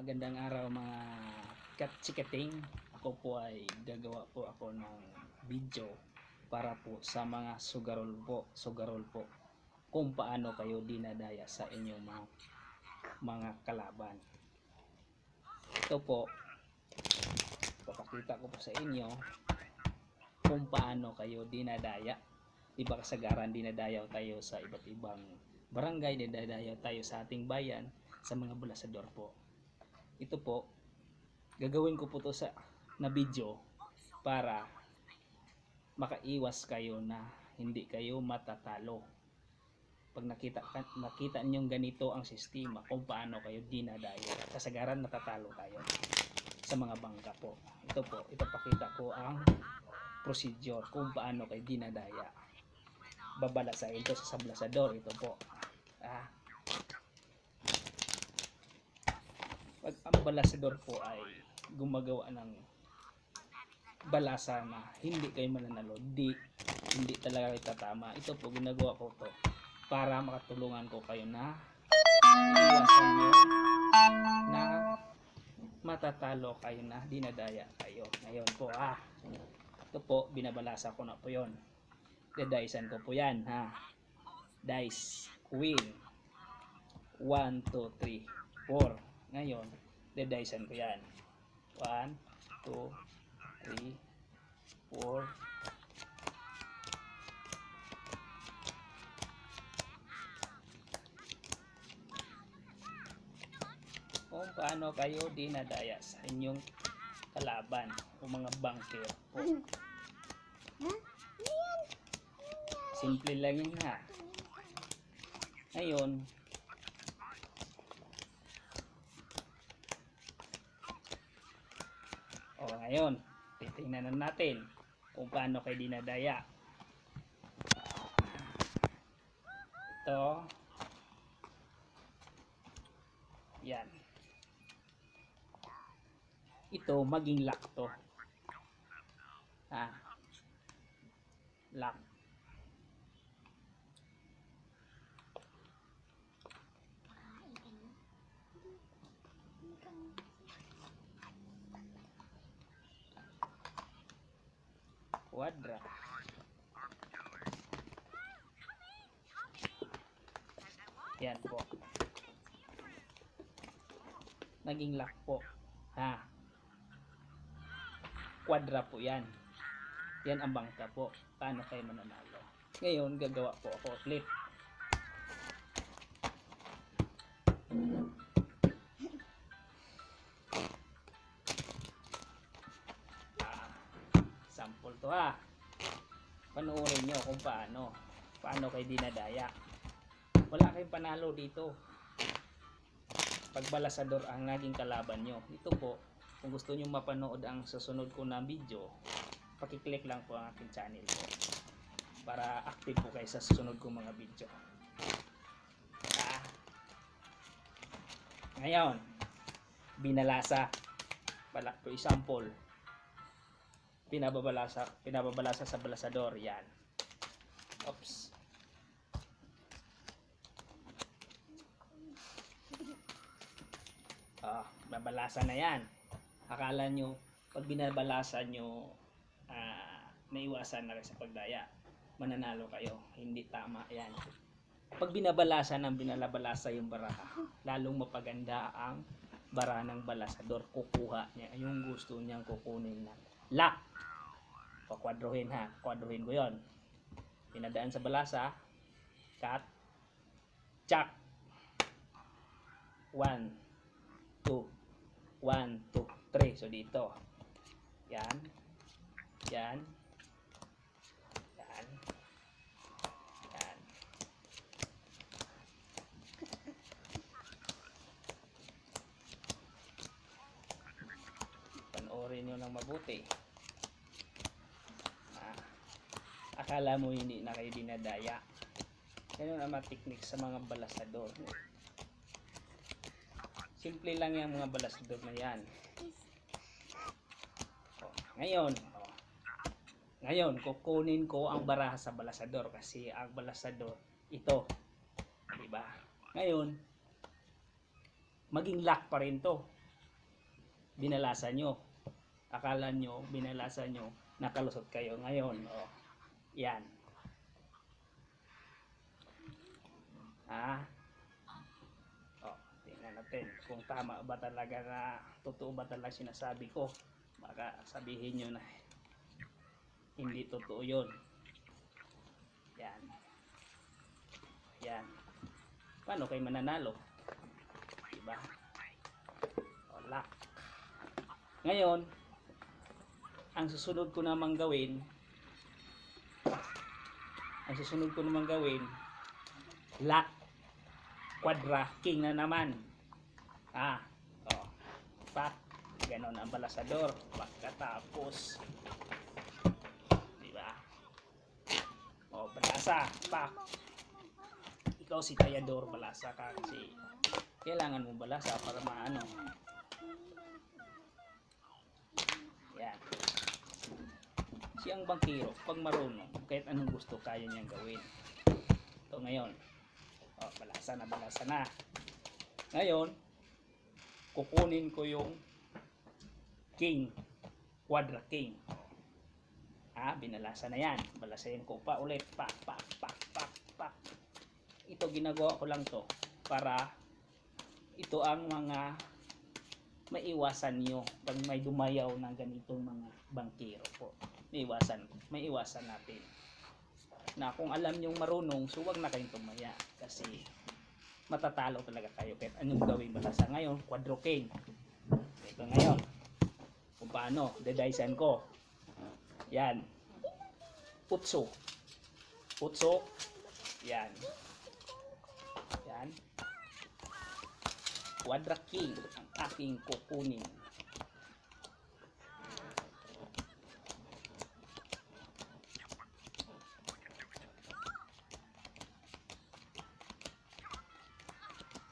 Magandang araw mga katsikating. Ako po ay gagawa po ako ng video para po sa mga sugarol po kung paano kayo dinadaya sa inyong mga kalaban. Ito po, papakita ko po sa inyo kung paano kayo dinadaya. Diba kasagaran dinadayaw tayo sa iba't ibang barangay, dinadayaw tayo sa ating bayan sa mga balasador po. Ito po, gagawin ko po to na video para makaiwas kayo na hindi kayo matatalo. Pag nakita niyo ganito ang sistema kung paano kayo dinadaya, kasagaran natatalo tayo sa mga bangka po. Ito po, ipapakita ko ang procedure kung paano kayo dinadaya. Babalasahin ito sa sablasador. Ito po. Pag ang balasador po ay gumagawa ng balasa na hindi kayo mananalo, hindi talaga kayo tatama. Ito po, ginagawa ko to para makatulungan ko kayo na iwasan nyo na matatalo kayo na dinadaya kayo. Ngayon po ito po, binabalasa ko na po yon. Dadaisan ko po yan dice, queen, 1, 2, 3, 4. Ngayon, dadaisan ko yan. 1, 2, 3, 4. Kung paano kayo dinadaya sa inyong kalaban o mga banker po. Simple lang yun Ngayon, ngayon, titingnan natin kung paano kayo dinadaya. Ito. Yan. Ito, maging lock to. Lock. Quadra. Yan po. Naging lock po. Quadra po yan. Yan ang bangka po. Paano kayo mananalo? Ngayon, gagawa po ako flip. Sample to Panoorin nyo kung paano kayo dinadaya. Wala kayong panalo dito pag balasador ang naging kalaban nyo. Ito po, kung gusto nyo mapanood ang susunod ko na video, pakiclick lang po ang aking channel po para active po kayo sa susunod ko mga video. Ngayon, binalasa for example, pinababalasa sa balasador. Yan. Oops. Babalasa na yan. Akala nyo pag binabalasa nyo naiwasan na kayo sa pagdaya, mananalo kayo. Hindi tama yan. Pag binabalasa yung baraha, lalong mapaganda ang bara ng balasador. Kukuha niya yung gusto niyang kukunin na lock. Pakwadrohin kwadrohin ko yon. Pinadaan sa balasa, cut, jack, 1, 2, 1, 2, 3. So dito, yan, yan, yan, yan. Panoorin nyo ng mabuti. Akala mo hindi na kayo dinadaya. Ganun ang mga technique sa mga balasador. Simple lang yung mga balasador na yan. Ngayon, kukunin ko ang baraha sa balasador kasi ang balasador ito. Diba? Ngayon, maging lock pa rin to. binalasa nyo. Akala nyo, binalasa nyo, nakalusot kayo ngayon. O, yan. O, tingnan natin kung tama ba talaga na, totoo ba talaga sinasabi ko. Baka sabihin nyo na hindi totoo yun. Yan. Yan. Paano kayo mananalo? Diba? Wala. Ngayon, ang susunod ko namang gawin, lock, quadra, king na naman. Pak, ganon ang balasador. Pagkatapos, diba? Balasa, pak. Ikaw si Tayador, balasa ka kasi kailangan mo balasa para maano. Yan. Siyang bangkiro, pag marunong, kahit anong gusto kaya niyang gawin. Ito ngayon. Balasa na. Ngayon, kukunin ko yung king, quadra king. Binalasa na yan. Balasahin ko pa ulit. Pak. Ito ginagawa ko lang to para ito ang mga maiwasan nyo pag may dumayaw ng ganitong mga bangkero po. Maiwasan natin. Na kung alam nyong marunong, so wag na kayong tumaya kasi matatalo talaga kayo kahit anong gawin balasa. Ngayon, quadro king. Ito ngayon. Kung paano, dedaisan ko. Yan. Putso. Yan. Quadra king ang aking kukunin.